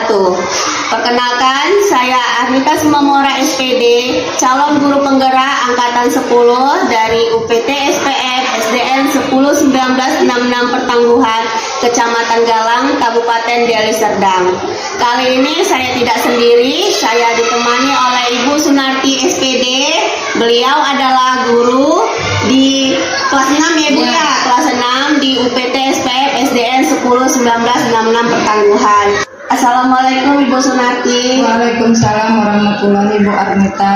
wabarakatuh. Perkenalkan, saya Arnita Sumamora SPD, calon guru penggerak angkatan 10 dari UPT SPF SDN 101966 Pertangguhan, Kecamatan Galang, Kabupaten Deli Serdang. Kali ini saya tidak sendiri, saya ditemani oleh Ibu Sunarti SPD. Beliau adalah guru di kelas 6 ya Bu ya, kelas 6 di UPT SPF SDN 101966 Pertangguhan. Assalamualaikum Ibu Sunarti. Waalaikumsalam warahmatullahi wabarakatuh, Bu Arnita.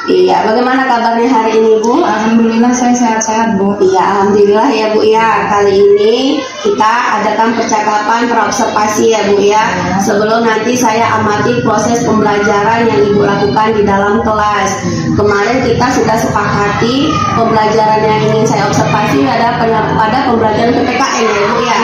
Iya, bagaimana kabarnya hari ini Bu? Alhamdulillah saya sehat-sehat, Bu. Iya, alhamdulillah ya Bu ya. Kali ini kita adakan percakapan praobservasi ya Bu ya. Sebelum nanti saya amati proses pembelajaran yang Ibu lakukan di dalam kelas. Kemarin kita sudah sepakati pembelajaran yang ingin saya observasi pada pembelajaran PPKN ya Bu ya.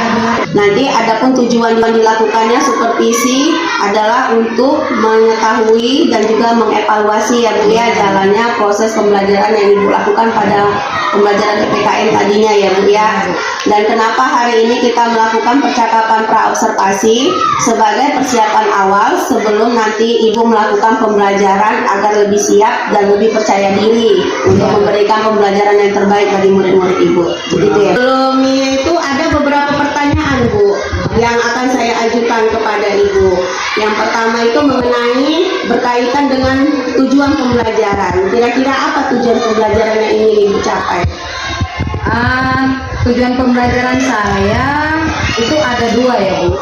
Nanti adapun tujuan yang dilakukannya supervisi adalah untuk mengetahui dan juga mengevaluasi ya Bu ya jalannya proses pembelajaran yang Ibu lakukan pada pembelajaran PPKN tadinya ya Bu ya. Dan kenapa hari ini kita melakukan percakapan praobservasi sebagai persiapan awal sebelum nanti Ibu melakukan pembelajaran agar lebih siap dan lebih percaya diri untuk memberikan pembelajaran yang terbaik bagi murid-murid Ibu. Begitu ya. Sebelumnya itu ada beberapa pertanyaan Bu yang akan saya ajukan kepada Ibu. Yang pertama itu mengenai berkaitan dengan tujuan pembelajaran. Kira-kira apa tujuan pembelajaran yang ingin Ibu capai? Tujuan pembelajaran saya itu ada dua ya Bu.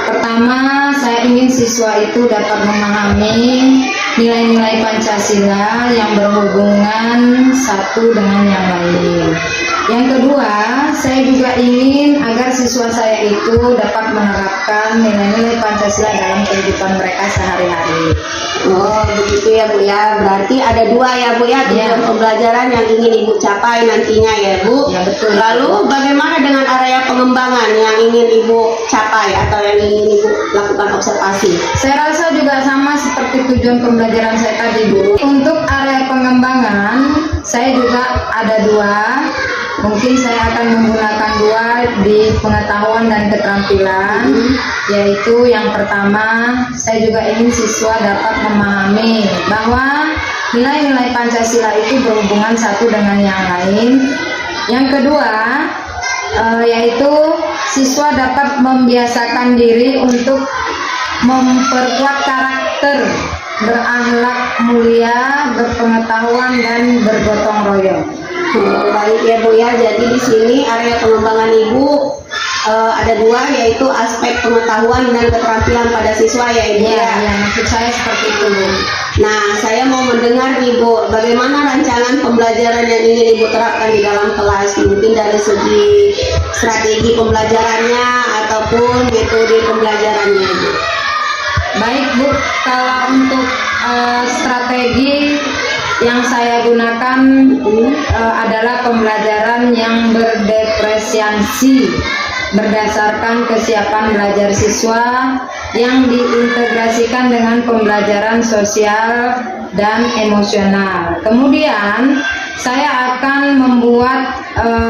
Pertama, saya ingin siswa itu dapat memahami nilai-nilai Pancasila yang berhubungan satu dengan yang lain. Yang kedua, saya juga ingin agar siswa saya itu dapat menerapkan nilai-nilai Pancasila dalam kehidupan mereka sehari-hari. Oh begitu ya Bu ya. Berarti ada dua ya Bu ya tujuan pembelajaran yang ingin Ibu capai nantinya ya Bu. Ya betul. Lalu bagaimana dengan area pengembangan yang ingin Ibu capai atau yang ingin Ibu lakukan observasi? Saya rasa juga sama seperti tujuan pembelajaran saya tadi Bu. Untuk area pengembangan saya juga ada dua. Mungkin saya akan menggunakan dua di pengetahuan dan keterampilan, yaitu yang pertama, saya juga ingin siswa dapat memahami bahwa nilai-nilai Pancasila itu berhubungan satu dengan yang lain. Yang kedua, yaitu siswa dapat membiasakan diri untuk memperkuat karakter, berakhlak mulia, berpengetahuan, dan bergotong royong. Baik ya Bu ya. Jadi di sini area pengembangan Ibu ada dua, yaitu aspek pengetahuan dan keterampilan pada siswa ya Ibu ya. Ya, maksud saya seperti itu Bu. Nah, saya mau mendengar Ibu, bagaimana rancangan pembelajaran yang ingin Ibu terapkan di dalam kelas, mungkin dari segi strategi pembelajarannya ataupun metode pembelajarannya Ibu. Baik Bu, kalau untuk strategi yang saya gunakan adalah pembelajaran yang berdiferensiasi berdasarkan kesiapan belajar siswa yang diintegrasikan dengan pembelajaran sosial dan emosional. Kemudian saya akan membuat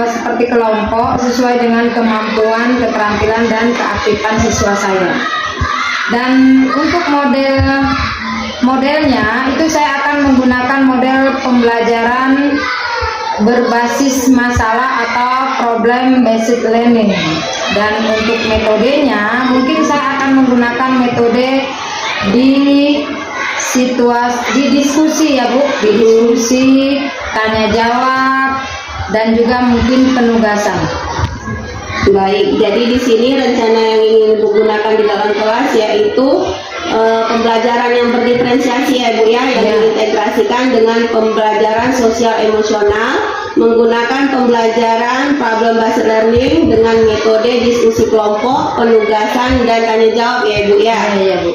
seperti kelompok sesuai dengan kemampuan, keterampilan, dan keaktifan siswa saya. Dan untuk modelnya itu saya akan menggunakan model pembelajaran berbasis masalah atau problem based learning. Dan untuk metodenya mungkin saya akan menggunakan metode di diskusi ya Bu, di diskusi, tanya jawab, dan juga mungkin penugasan. Baik, jadi di sini rencana yang ingin Ibu gunakan di dalam kelas yaitu pembelajaran yang berdiferensiasi ya Bu ya, yang diintegrasikan dengan pembelajaran sosial emosional menggunakan pembelajaran problem based learning dengan metode diskusi kelompok, penugasan, dan tanya jawab ya Ibu ya. Iya Bu.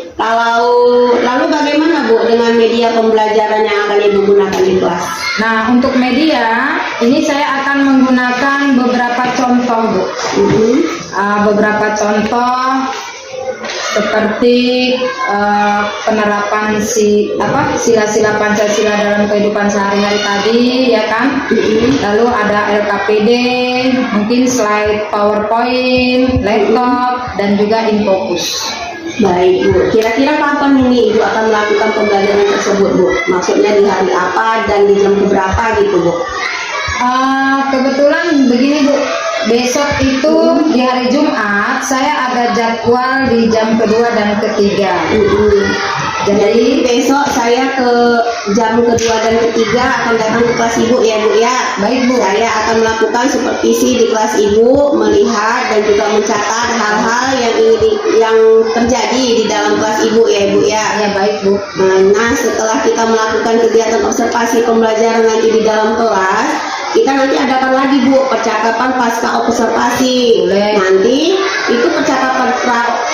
Lalu bagaimana Bu dengan media pembelajaran yang akan Ibu gunakan di kelas? Nah, untuk media ini saya akan menggunakan beberapa contoh Bu. Beberapa contoh seperti penerapan sila-sila Pancasila dalam kehidupan sehari-hari tadi ya kan. Lalu ada LKPD, mungkin slide PowerPoint, laptop, dan juga InFocus. Baik Bu, kira-kira kapan ini Ibu akan melakukan pembelajaran tersebut Bu? Maksudnya di hari apa dan di jam berapa gitu Bu? Kebetulan begini Bu, besok itu di hari Jumat saya ada jadwal di jam kedua dan ketiga. Jadi besok saya ke jam kedua dan ketiga akan datang ke kelas Ibu ya Bu ya. Baik Bu. Saya akan melakukan supervisi di kelas Ibu, melihat dan juga mencatat hal-hal yang terjadi di dalam kelas Ibu ya Bu ya. Ya baik Bu. Nah, setelah kita melakukan kegiatan observasi pembelajaran nanti di dalam kelas, kita nanti adakan lagi Bu percakapan pasca observasi. Boleh. Nanti itu percakapan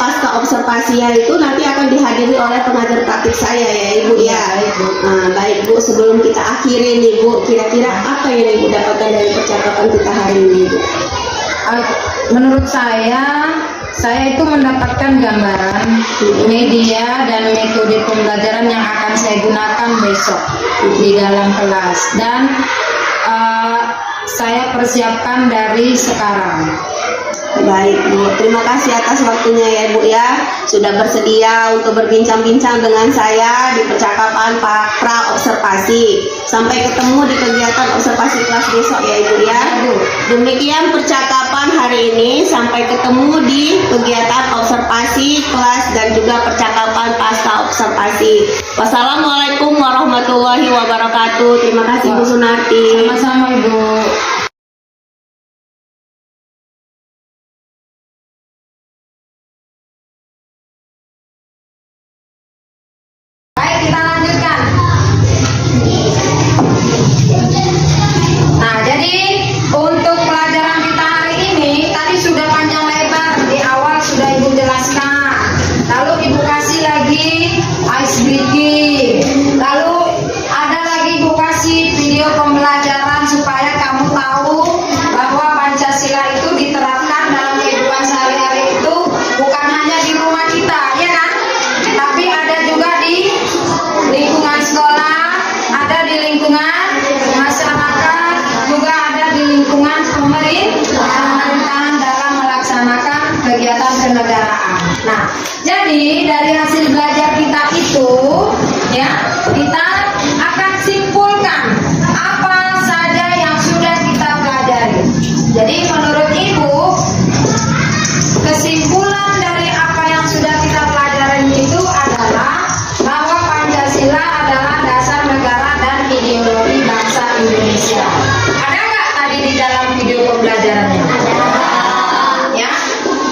pasca observasinya itu nanti akan dihadiri oleh pengajar praktik saya ya Ibu ya. Baik Bu. Nah, baik Bu, sebelum kita akhiri nih Bu, kira-kira apa yang Ibu dapatkan dari percakapan kita hari ini Bu? Menurut saya itu mendapatkan gambaran media dan metode pembelajaran yang akan saya gunakan besok di dalam kelas, dan saya persiapkan dari sekarang. Baik Bu, terima kasih atas waktunya ya Bu ya, sudah bersedia untuk berbincang-bincang dengan saya di percakapan pra observasi. Sampai ketemu di kegiatan observasi kelas besok ya Ibu ya. Demikian percakapan hari ini, sampai ketemu di kegiatan observasi kelas dan juga percakapan pasca observasi. Wassalamualaikum warahmatullahi wabarakatuh. Terima kasih Bu Sunarti. Sama-sama Ibu. Baik, kita lanjutkan. Nah, jadi untuk pelajaran kita hari ini tadi sudah panjang lebar, di awal sudah Ibu jelaskan. Lalu Ibu kasih lagi ice breaking. Lalu ada lagi Ibu kasih video pembelajaran supaya kamu tahu bahwa Pancasila itu diterapkan dalam kehidupan sehari-hari itu bukan hanya di rumah kita, ya kan? Tapi ada juga di lingkungan sekolah, ada di lingkungan masyarakat, juga ada di lingkungan pemerintahan dalam melaksanakan kegiatan kenegaraan. Nah, jadi dari hasil belajar kita itu, ya, kita akan simpulkan apa saja yang sudah kita pelajari. Jadi menurut Ibu, kesimpulan dari apa yang sudah kita pelajari itu adalah bahwa Pancasila adalah dasar negara dan ideologi bangsa Indonesia. Ada nggak tadi di dalam video pembelajarannya? Ya.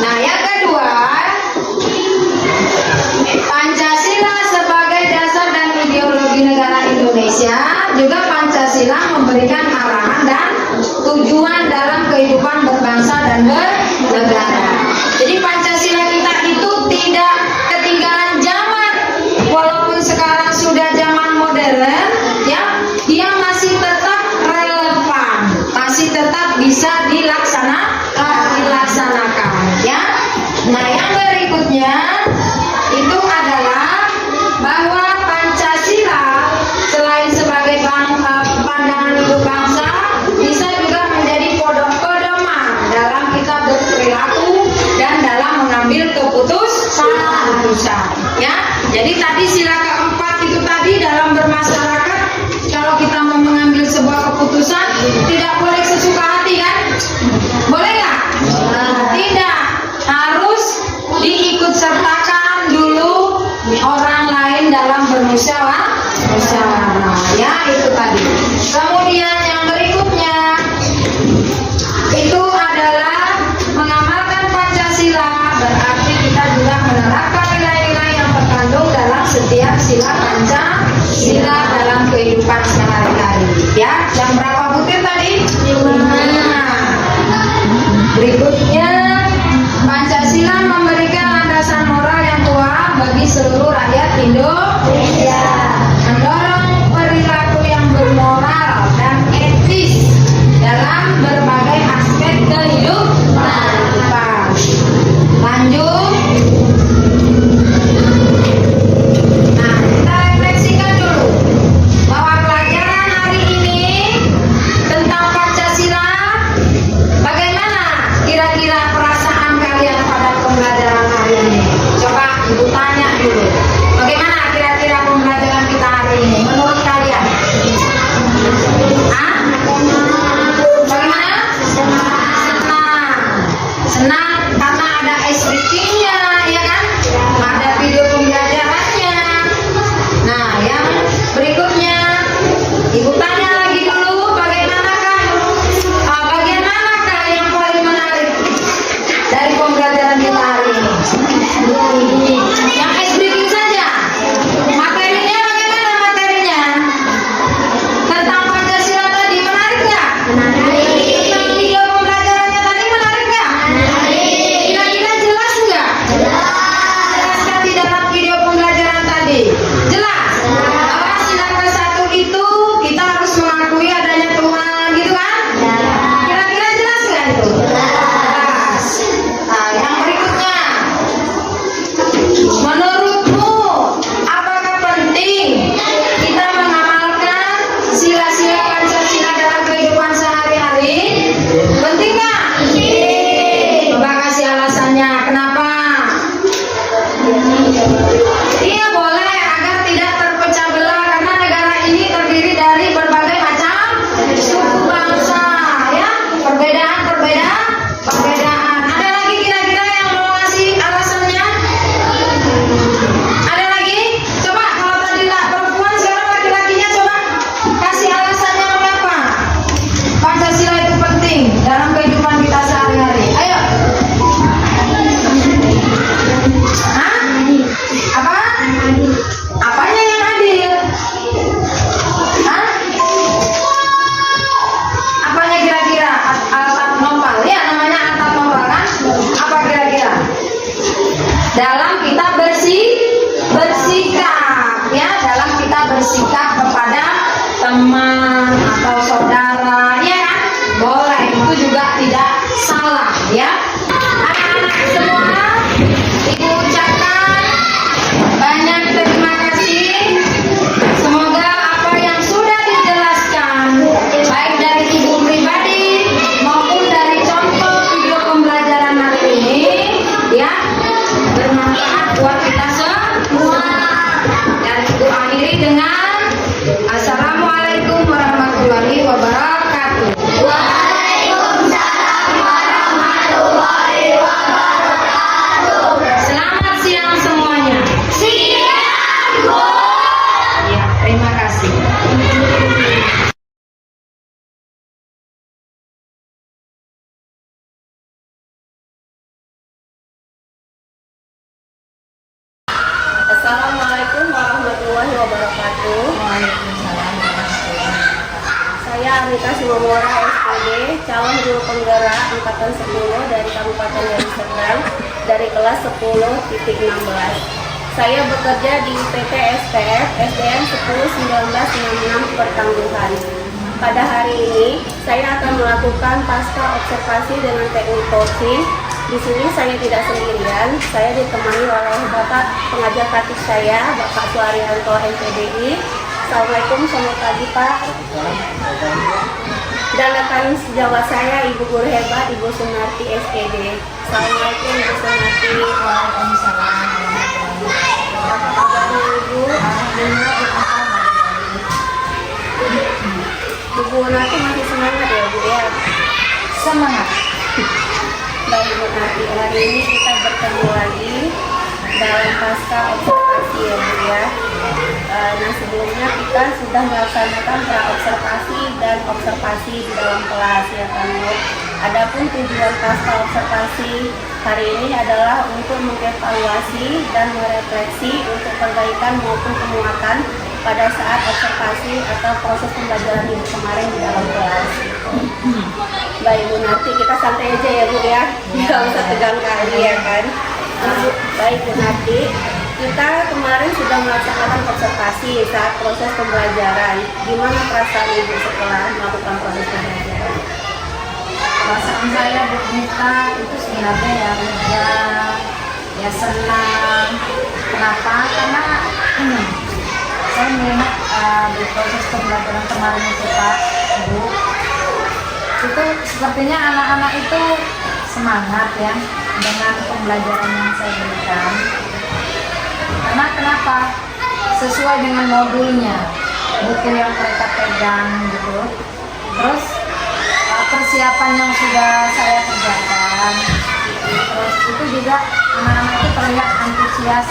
Nah, yang kedua, Pancasila sebagai dasar dan ideologi negara Indonesia, juga Pancasila memberikan arahan dan tujuan dalam kehidupan berbangsa dan bernegara. Jadi Pancasila kita itu tidak ketinggalan zaman, walaupun sekarang sudah zaman modern, ya, dia masih tetap relevan, masih tetap bisa dilaksanakan, ya. Nah, yang berikutnya itu adalah bahwa Pancasila selain sebagai pandangan hidup bangsa, bisa juga menjadi pedoman dalam kita berperilaku dan dalam mengambil keputusan, ya. Jadi tadi sila keempat itu tadi dalam bermasyarakat, kalau kita mau mengambil sebuah keputusan tidak boleh sesuka hati, kan? Boleh nggak? Tidak, harus diikut sertakan dulu orang lain dalam bermusyawarah, ya, itu tadi. Kemudian yang berikutnya itu adalah mengamalkan Pancasila, berarti kita juga menerapkan nilai-nilai yang terkandung dalam setiap sila Pancasila dalam kehidupan sehari-hari, ya. Yang berapa butir tadi? 5. Berikutnya, Pancasila memberikan landasan moral yang kuat bagi seluruh rakyat Indonesia, mendorong perilaku yang bermoral dan etis dalam berbagai aspek kehidupan. Lanjut. Nah, kita refleksikan dulu bahwa pelajaran hari ini tentang Pancasila, bagaimana kira-kira perasaan kalian pada pembelajaran hari ini? Coba Ibu Iya boleh, agar tidak terpecah belah karena negara ini terdiri dari berbagai macam suku bangsa, ya. Perbedaan. Ada lagi kira-kira yang mau ngasih alasannya? Ada lagi? Coba kalau tadi lah perempuan, sekarang laki-lakinya coba kasih alasannya mengapa Pancasila itu penting dalam kehidupan kita sehari-hari. Ayo. Hah? Apa? Apanya yang adil? Hah? Apanya kira-kira? Atap nopal. Ya, namanya atap nopal kan? Apa kira-kira? Dalam kita bersikap, ya, dalam kita bersikap kepada teman atau saudara, ya kan? Boleh, itu juga tidak salah, ya. Anak-anak semua, Ibu ucapkan banyak terima kasih. Semoga apa yang sudah dijelaskan, baik dari Ibu pribadi maupun dari contoh video pembelajaran hari ini, ya, bermanfaat buat kita semua. Dan Ibu akhiri dengan Assalamualaikum warahmatullahi wabarakatuh. Selamat siang semuanya. Siang, Bu. Ya, terima kasih. Assalamualaikum warahmatullahi wabarakatuh. Waalaikumsalam warahmatullahi wabarakatuh. Saya Anita Simomora SPD, calon guru penggerak angkatan 10 dari Kabupaten Deli Serdang dari kelas 10.16. Saya bekerja di PT SPF SDM 101966 Pertangguhan. Pada hari ini, saya akan melakukan pasca observasi dengan teknik coaching. Di sini saya tidak sendirian, saya ditemani oleh Bapak pengajar praktik saya, Bapak Suharyanto MPDI. Assalamualaikum, selamat pagi Pak. Dan rekan sejawat saya, Ibu Guru Hebat, Ibu Sunarti SPD. Assalamualaikum Ibu Sunarti. Waalaikumsalam warahmatullahi wabarakatuh. Apa kabarnya Ibu? Ibu Nati masih semangat ya Bu ya? Semangat. Baik Bu Nati, hari ini kita bertemu lagi dalam pasca observasi ya Bu ya. Nah sebelumnya kita sudah melaksanakan pra-observasi dan observasi di dalam kelas ya kan Bu. Adapun tujuan pasca observasi hari ini adalah untuk mengevaluasi dan merefleksi untuk perbaikan maupun penguatan pada saat observasi atau proses pembelajaran ibu kemarin di dalam kelas. Baik Bu Nati, kita santai aja ya Bu ya, nggak usah tegang kali ya kan. Baik Bu Nati, kita kemarin sudah melaksanakan observasi saat proses pembelajaran. Gimana perasaan Ibu setelah melakukan proses pembelajaran? Perasaan saya Bu Nita itu sebenarnya ya lega, ya senang. Kenapa? Karena saya melihat di proses pembelajaran kemarin itu Pak Bu, itu sepertinya anak-anak itu semangat ya dengan pembelajaran yang saya berikan. Karena kenapa? Sesuai dengan modulnya, buku yang mereka pegang gitu. Terus persiapan yang sudah saya kerjakan, terus itu juga anak-anak itu terlihat antusias,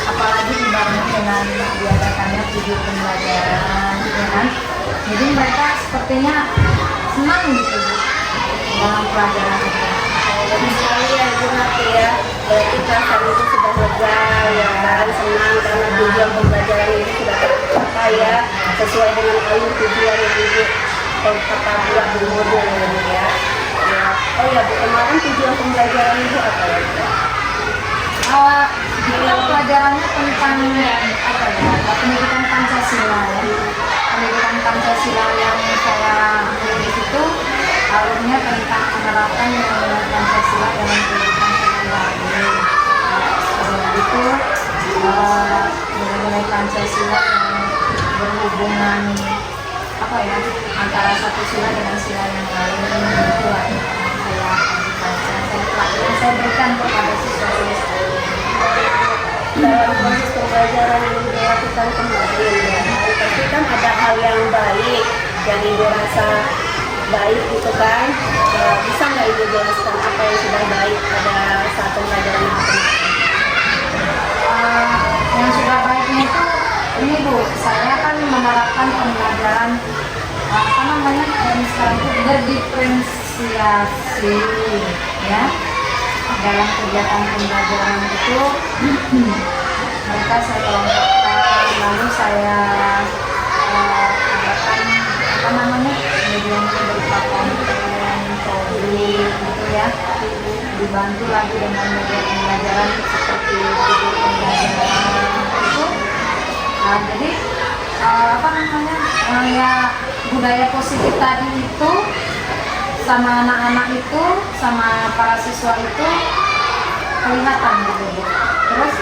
apalagi dibarengi dengan diadakannya video pembelajaran, ya kan? Jadi mereka sepertinya senang gitu dalam pelajaran itu. Jadi sekali ya Ibu Nati ya, berarti perasaan itu sudah lega ya kan, senang karena tujuan pembelajaran ini sudah tercapai ya, sesuai dengan alur tujuan yang Ibu kata buat di modul ya Bu ya. Oh ya Bu, kemarin tujuan pembelajaran Ibu apa ya Bu? Kita pelajarannya tentang apa ya, pendidikan Pancasila ya. Pendidikan Pancasila yang saya tulis itu alurnya tentang penerapan nilai Pancasila dalam kehidupan sehari-hari. Itu nilai-nilai Pancasila yang berhubungan apa ya, antara satu sila dengan sila yang lain, itu lah yang saya ajukan, saya berikan kepada siswa-siswa. dalam proses pembelajaran yang dilakukan kemarin ya, pasti kan ada hal yang baik yang ibu rasa baik gitu kan. Bisa nggak ibu jelaskan apa yang sudah baik pada saat pembelajaran yang kemarin? Yang sudah baiknya itu ini Bu, saya kan menerapkan pembelajaran apa namanya yang sekarang itu berdiferensiasi ya. Dalam kegiatan pembelajaran itu mereka saya kelompokkan, lalu saya adakan apa namanya kemudian berupa konten, topik gitu ya, dibantu lagi dengan media pembelajaran seperti video pembelajaran itu. Nah, jadi apa namanya ya budaya positif tadi itu sama anak-anak itu, sama para siswa itu kelihatan gitu Bu. Terus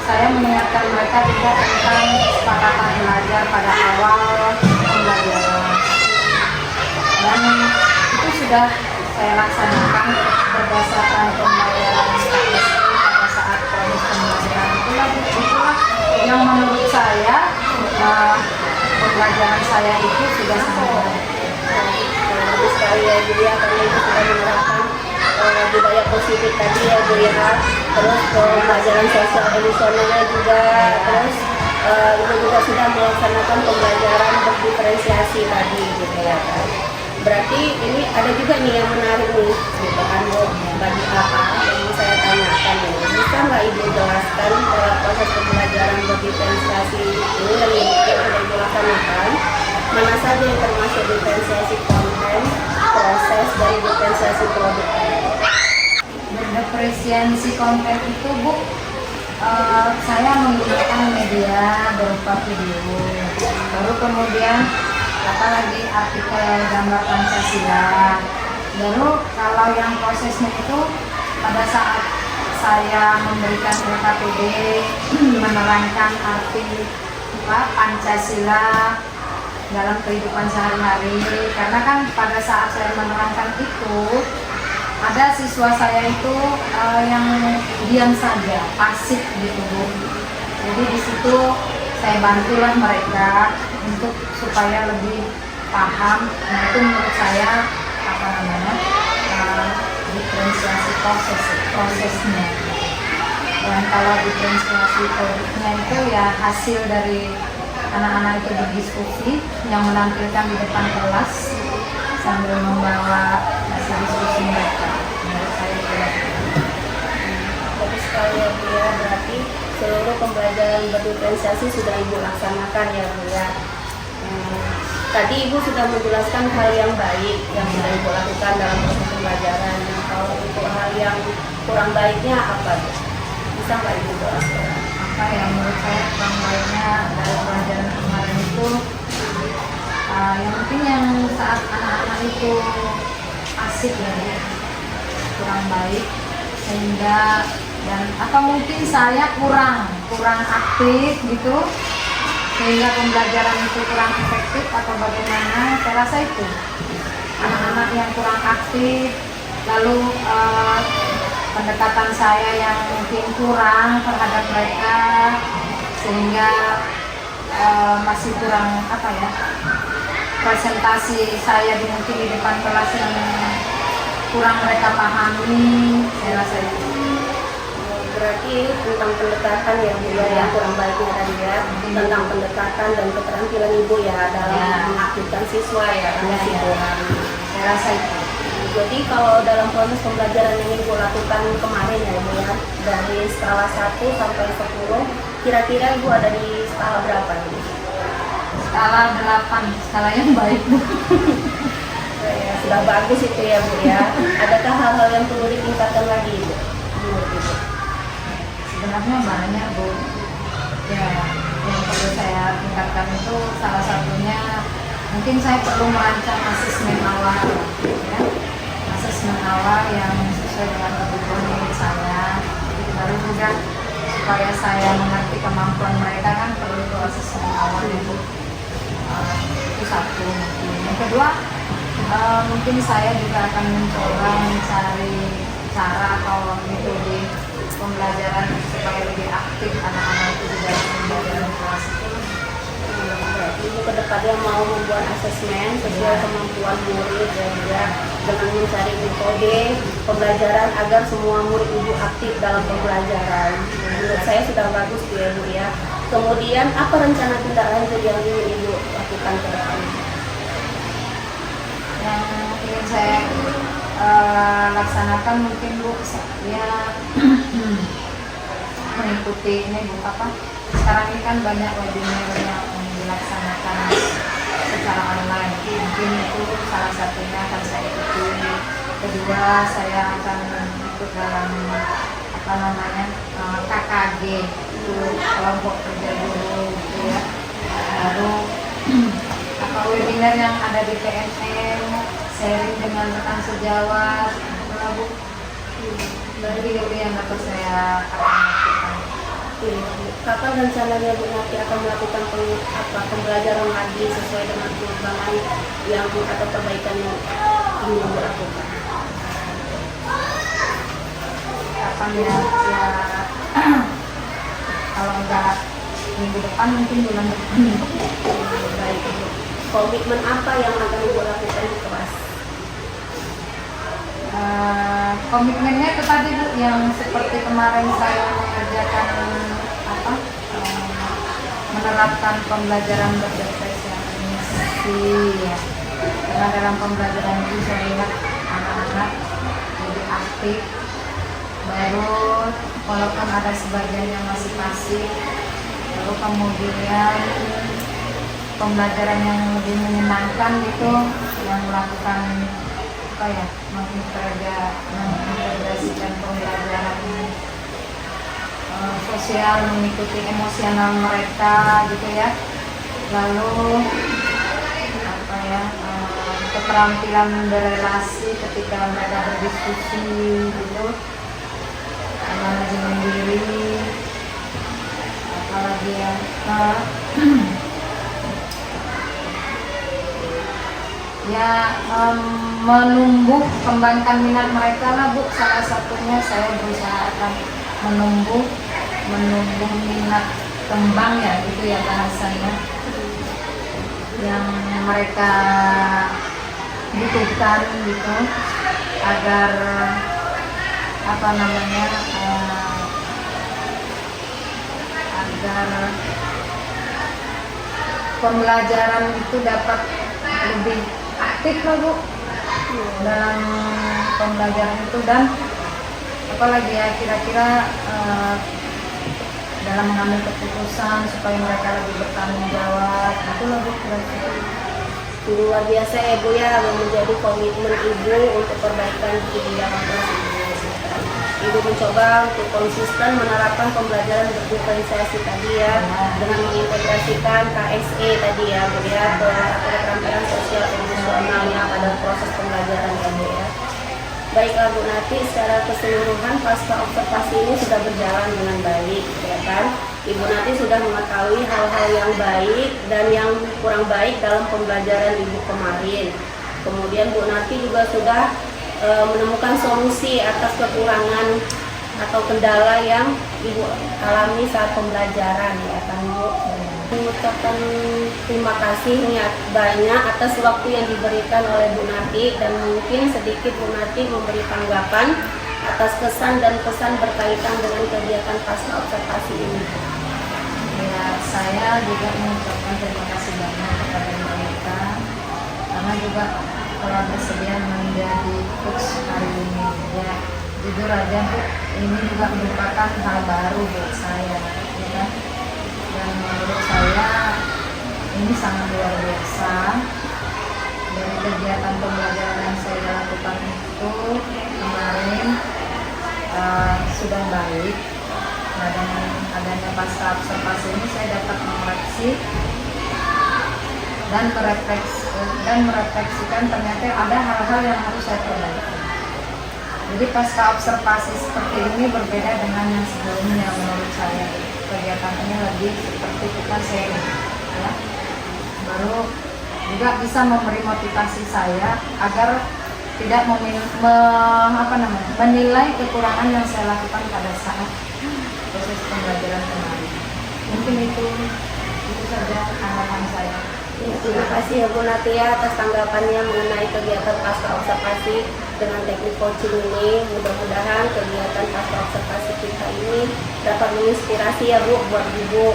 saya mengingatkan mereka juga tentang kesepakatan belajar pada awal pembelajaran. Dan itu sudah saya laksanakan berdasarkan pembelajaran pada saat proses pembelajaran. Itulah yang menurut saya pembelajaran saya itu sudah sangat baik. Bagus sekali ya Bu ya, karena ibu sudah menerapkan budaya positif tadi ya Bu ya. Terus pembelajaran sosial emosionalnya juga, terus ibu juga sudah melaksanakan pembelajaran berdiferensiasi tadi gitu ya kan. Berarti ini ada juga nih yang menarik nih gitu kan Bu, bagi apa yang mau saya tanyakan ini. Bisa nggak ibu jelaskan proses pembelajaran berdiferensiasi ini yang sudah ibu laksanakan? Mana saja yang termasuk diferensiasi konten, proses, dan diferensiasi produk? Diferensiasi konten itu Bu, saya menggunakan media berupa video, baru kemudian apalagi artikel gambar Pancasila. Baru kalau yang prosesnya itu pada saat saya memberikan LKPD menerangkan arti Pancasila dalam kehidupan sehari-hari, karena kan pada saat saya menerangkan itu ada siswa saya itu yang diam saja, pasif gitu Bu. Jadi di situ saya bantulah mereka untuk supaya lebih paham. Nah, itu menurut saya apa namanya diferensiasi prosesnya. Dan kalau diferensiasi produknya itu ya hasil dari anak-anak itu berdiskusi yang menampilkan di depan kelas sambil membawa hasil diskusi mereka. Menurut saya itu Bagus sekali ya Bu ya, berarti seluruh pembelajaran berdiferensiasi sudah ibu laksanakan ya Bu ya. Tadi ibu sudah menjelaskan hal yang baik yang sudah ibu lakukan dalam proses pembelajaran. Kalau untuk hal yang kurang baiknya apa Bu? Bisa nggak ibu jelaskan? apa yang menurut saya kurang baiknya dari pelajaran kemarin itu yang mungkin yang saat anak-anak itu asik ya kurang baik, sehingga dan atau mungkin saya kurang aktif gitu sehingga pembelajaran itu kurang efektif atau bagaimana. Saya rasa itu anak-anak yang kurang aktif, lalu pendekatan saya yang mungkin kurang terhadap mereka sehingga masih kurang apa ya, presentasi saya mungkin di depan kelas yang kurang mereka pahami. Saya rasa itu berarti tentang pendekatan ya Bu ya, yang kurang baiknya tadi ya, tentang pendekatan dan keterampilan ibu ya dalam mengaktifkan siswa ya, masih kurang. saya rasa itu. Jadi kalau dalam proses pembelajaran yang ibu lakukan kemarin ya Bu ya, dari skala 1 sampai 10, kira-kira ibu ada di skala berapa nih? Skala 8, skala yang baik Bu. Ya, sudah bagus itu ya Bu ya. Adakah hal-hal yang perlu ditingkatkan lagi Ibu? Menurut Ibu? Sebenarnya banyak Bu ya, yang perlu saya tingkatkan itu salah satunya mungkin saya perlu merancang asesmen awal ya, asesmen awal yang sesuai dengan kebutuhan diri saya. Baru juga supaya saya mengerti kemampuan mereka kan perlu itu asesmen awal itu. Itu satu mungkin. Yang kedua mungkin saya juga akan mencoba mencari cara atau metode pembelajaran supaya lebih aktif anak-anak itu di dalam pembelajaran kelas itu. Ibu kedepannya mau membuat asesmen sesuai kemampuan murid dan juga dengan mencari metode pembelajaran agar semua murid ibu aktif dalam pembelajaran. Menurut saya sudah bagus ya Bu ya. Kemudian apa rencana tindak lanjut yang ingin ibu lakukan ke depan? Yang ingin saya laksanakan mungkin Bu, ya mengikuti ini Bu apa? Sekarang ini kan banyak webinar yang dilaksanakan secara online. Mungkin itu salah satunya akan saya ikuti. Kedua, saya akan ikut dalam apa namanya KKG, itu kelompok kerja guru gitu ya. Lalu apa webinar yang ada di PNM, sharing dengan rekan sejawat, itulah Bu. Jadi itu yang dapat saya akan lakukan. Kapan rencananya Bu nanti akan melakukan pembelajaran lagi sesuai dengan pengembangan yang atau perbaikan yang ingin Ibu lakukan? Kapan ya kalau enggak minggu depan mungkin bulan depan. Baik Ibu. Komitmen apa yang akan Ibu lakukan di kelas? Komitmennya itu tadi Bu, yang seperti kemarin saya mengerjakan apa menerapkan pembelajaran berdefinisi ya, karena dalam pembelajaran itu saya lihat anak-anak lebih aktif, baru walaupun ada sebagian yang masih pasif, lalu kemudian pembelajaran yang lebih menyenangkan gitu, yang melakukan apa ya, mengintegrasikan pembelajaran sosial, mengikuti emosional mereka gitu ya. Lalu apa ya, keterampilan berrelasi ketika mereka berdiskusi gitu, manajemen diri, apalagi ya menumbuh kembangkan minat mereka lah Bu. Salah satunya saya berusaha akan menumbuh minat kembang ya gitu ya bahasanya, yang mereka butuhkan gitu, agar apa namanya agar pembelajaran itu dapat lebih aktif lah Bu dalam pembelajaran itu, dan apalagi ya kira-kira dalam mengambil keputusan supaya mereka lebih bertanggung jawab, itulah Bu kira-kira. Luar biasa ya Bu ya, menjadi komitmen Ibu untuk perbaikan di dalam kelas Ibu. Ibu mencoba untuk konsisten menerapkan pembelajaran berdiferensiasi tadi ya, dengan mengintegrasikan KSE tadi ya Bu ya, keterampilan sosial emosionalnya pada proses pembelajaran ya Bu ya. Baiklah Bu Nati, secara keseluruhan pasca observasi ini sudah berjalan dengan baik ya kan. Ibu Nati sudah mengetahui hal-hal yang baik dan yang kurang baik dalam pembelajaran Ibu kemarin. Kemudian Bu Nati juga sudah menemukan solusi atas kekurangan atau kendala yang Ibu alami saat pembelajaran ya kan Bu. Mengucapkan terima kasih banyak atas waktu yang diberikan oleh Bu Nati, dan mungkin sedikit Bu Nati memberi tanggapan atas kesan dan pesan berkaitan dengan kegiatan pasca observasi ini. Ya, saya juga mengucapkan terima kasih banyak kepada mereka karena juga telah bersedia menjadi coach hari ini. Ya, jujur aja Bu, ini juga merupakan hal baru buat saya, ya kan? Dan menurut saya ini sangat luar biasa. Dari kegiatan pembelajaran yang saya lakukan itu kemarin sudah baik. Nah, dengan adanya pasca observasi ini saya dapat mengoreksi dan merefleksikan ternyata ada hal-hal yang harus saya perbaiki. Jadi pasca observasi seperti ini berbeda dengan yang sebelumnya menurut saya. Kegiatan ini lebih seperti kita sharing ya. Baru juga bisa memberi motivasi saya agar tidak menilai kekurangan yang saya lakukan pada saat proses pembelajaran kemarin. Mungkin itu saja harapan saya. Ya, terima kasih ya Bu Natia atas tanggapannya mengenai kegiatan pasca observasi dengan teknik coaching ini. Mudah-mudahan kegiatan pasca observasi kita ini dapat menginspirasi ya Bu buat Ibu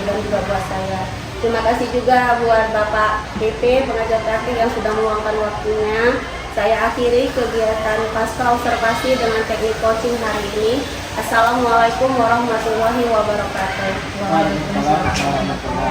dan juga buat saya. Terima kasih juga buat Bapak PP pengajar praktik yang sudah meluangkan waktunya. Saya akhiri kegiatan pasca observasi dengan teknik coaching hari ini. Assalamualaikum warahmatullahi wabarakatuh. Waalaikumsalam warahmatullahi wabarakatuh.